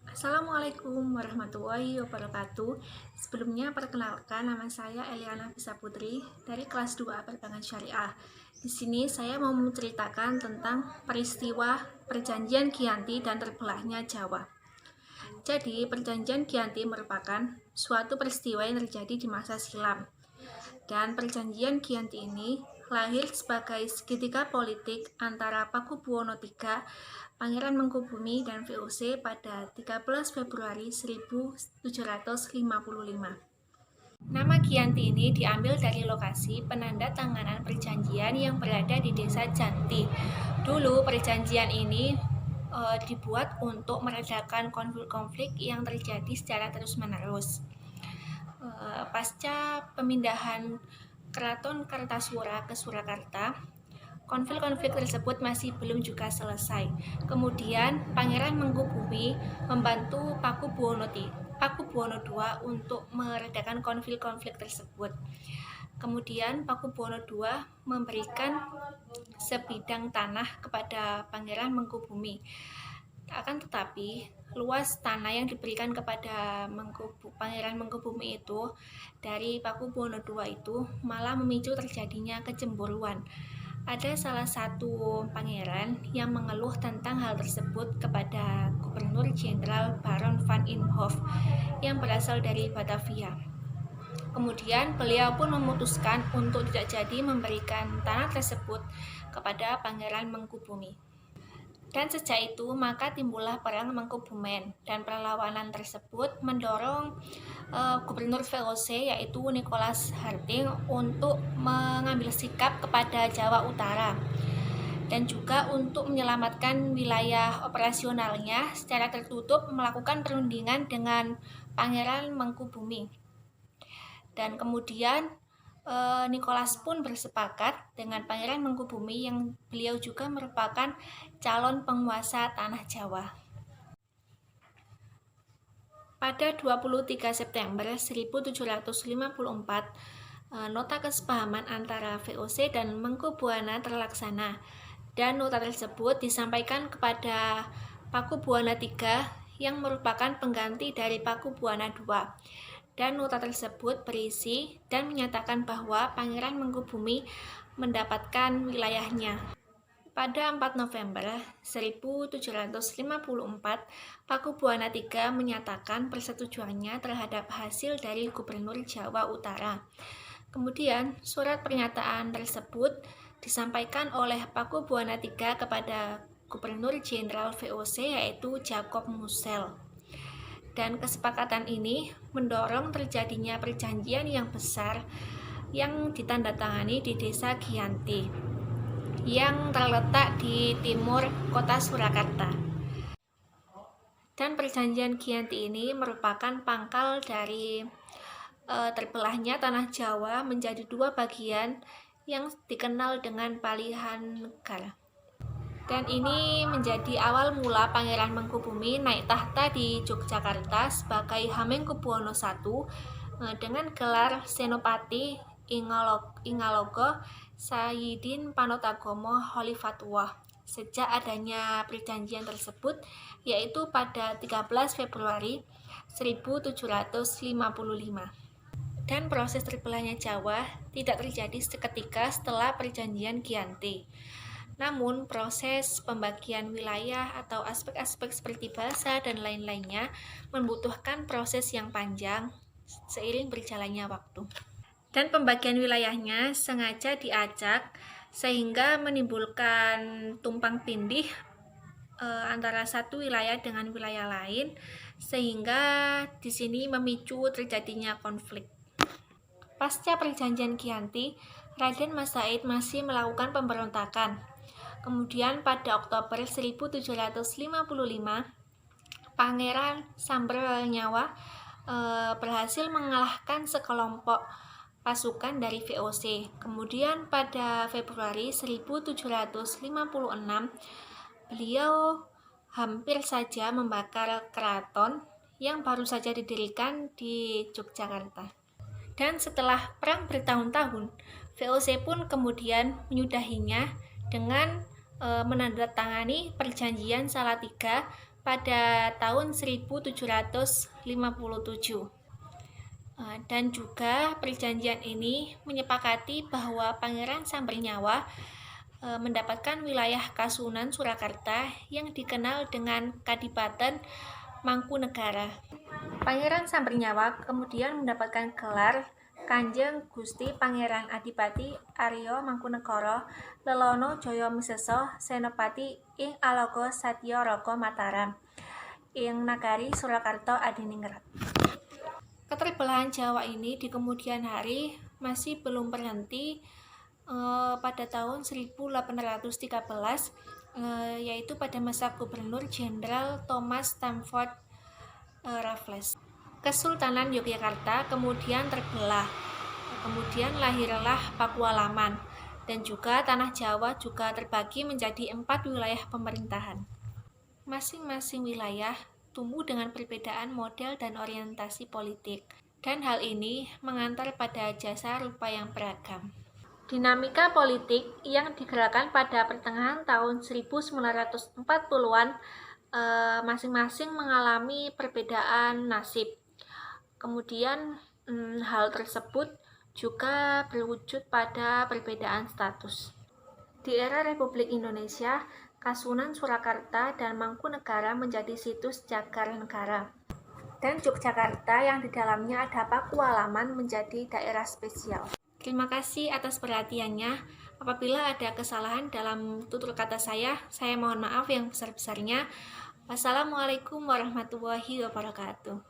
Assalamualaikum warahmatullahi wabarakatuh. Sebelumnya perkenalkan, nama saya Eliana Bisa Putri dari kelas 2 Perbankan Syariah. Di sini saya mau menceritakan tentang peristiwa Perjanjian Giyanti dan terbelahnya Jawa. Jadi, Perjanjian Giyanti merupakan suatu peristiwa yang terjadi di masa silam. Dan Perjanjian Giyanti ini lahir sebagai segitiga politik antara Pakubuwono III, Pangeran Mangkubumi, dan VOC pada 13 Februari 1755. Nama Giyanti ini diambil dari lokasi penandatanganan perjanjian yang berada di desa Janti. Dulu perjanjian ini dibuat untuk meredakan konflik-konflik yang terjadi secara terus-menerus. Pasca pemindahan Keraton Kartasura ke Surakarta, konflik-konflik tersebut masih belum juga selesai. Kemudian Pangeran Mangkubumi membantu Pakubuwono II untuk meredakan konflik-konflik tersebut. Kemudian Pakubuwono II memberikan sebidang tanah kepada Pangeran Mangkubumi. Akan tetapi, luas tanah yang diberikan kepada Pangeran Mangkubumi itu dari Pakubuwono II itu malah memicu terjadinya kecemburuan. Ada salah satu pangeran yang mengeluh tentang hal tersebut kepada Gubernur Jenderal Baron van Imhoff yang berasal dari Batavia. Kemudian beliau pun memutuskan untuk tidak jadi memberikan tanah tersebut kepada Pangeran Mangkubumi. Dan sejak itu maka timbullah perang Mangkubumen, dan perlawanan tersebut mendorong Gubernur VOC yaitu Nicholas Harting untuk mengambil sikap kepada Jawa Utara dan juga untuk menyelamatkan wilayah operasionalnya secara tertutup melakukan perundingan dengan Pangeran Mangkubumi. Dan kemudian Nicholas pun bersepakat dengan Pangeran Mangkubumi yang beliau juga merupakan calon penguasa tanah Jawa. Pada 23 September 1754, nota kesepahaman antara VOC dan Mangkubuwana terlaksana, dan nota tersebut disampaikan kepada Pakubuwana III yang merupakan pengganti dari Pakubuwana II. Dan nota tersebut berisi dan menyatakan bahwa Pangeran Mangkubumi mendapatkan wilayahnya. Pada 4 November 1754, Pakubuwana III menyatakan persetujuannya terhadap hasil dari Gubernur Jawa Utara. Kemudian, surat pernyataan tersebut disampaikan oleh Pakubuwana III kepada Gubernur Jenderal VOC yaitu Jacob Mussel. Dan kesepakatan ini mendorong terjadinya perjanjian yang besar yang ditandatangani di desa Giyanti yang terletak di timur kota Surakarta. Dan perjanjian Giyanti ini merupakan pangkal dari terbelahnya tanah Jawa menjadi dua bagian yang dikenal dengan Palihan Negara. Dan ini menjadi awal mula Pangeran Mangkubumi naik tahta di Yogyakarta sebagai Hamengkubuwono I dengan gelar Senopati Ingalogo Sayyidin Panotagama Khalifatullah sejak adanya perjanjian tersebut, yaitu pada 13 Februari 1755. Dan proses terbelahnya Jawa tidak terjadi seketika setelah perjanjian Giyanti. Namun, proses pembagian wilayah atau aspek-aspek seperti bahasa dan lain-lainnya membutuhkan proses yang panjang seiring berjalannya waktu. Dan pembagian wilayahnya sengaja diacak sehingga menimbulkan tumpang tindih antara satu wilayah dengan wilayah lain, sehingga di sini memicu terjadinya konflik. Pasca perjanjian Giyanti, Raden Mas Said masih melakukan pemberontakan. Kemudian pada Oktober 1755, Pangeran Sambernyawa berhasil mengalahkan sekelompok pasukan dari VOC. Kemudian pada Februari 1756, beliau hampir saja membakar keraton yang baru saja didirikan di Yogyakarta. Dan setelah perang bertahun-tahun, VOC pun kemudian menyudahinya dengan menandatangani perjanjian Salatiga pada tahun 1757. Dan juga perjanjian ini menyepakati bahwa Pangeran Sambernyawa mendapatkan wilayah Kasunan Surakarta yang dikenal dengan Kadipaten Mangkunegara. Pangeran Sambernyawa kemudian mendapatkan gelar Kanjeng Gusti Pangeran Adipati Arya Mangkunegara Lelono Jaya Misesa Senopati ing Alaga Satya Raga Mataram ing Nagari Surakarta Adiningrat. Keterbelahan Jawa ini di kemudian hari masih belum berhenti pada tahun 1813, yaitu pada masa Gubernur Jenderal Thomas Stamford Raffles. Kesultanan Yogyakarta kemudian terbelah, kemudian lahirlah Pakualaman, dan juga tanah Jawa juga terbagi menjadi 4 wilayah pemerintahan. Masing-masing wilayah tumbuh dengan perbedaan model dan orientasi politik, dan hal ini mengantar pada jasa rupa yang beragam. Dinamika politik yang digerakkan pada pertengahan tahun 1940-an masing-masing mengalami perbedaan nasib. Kemudian hal tersebut juga berwujud pada perbedaan status. Di era Republik Indonesia, Kasunan Surakarta dan Mangkunegara menjadi situs jagar negara. Dan Yogyakarta yang di dalamnya ada Pakualaman menjadi daerah spesial. Terima kasih atas perhatiannya. Apabila ada kesalahan dalam tutur kata saya mohon maaf yang besar-besarnya. Wassalamualaikum warahmatullahi wabarakatuh.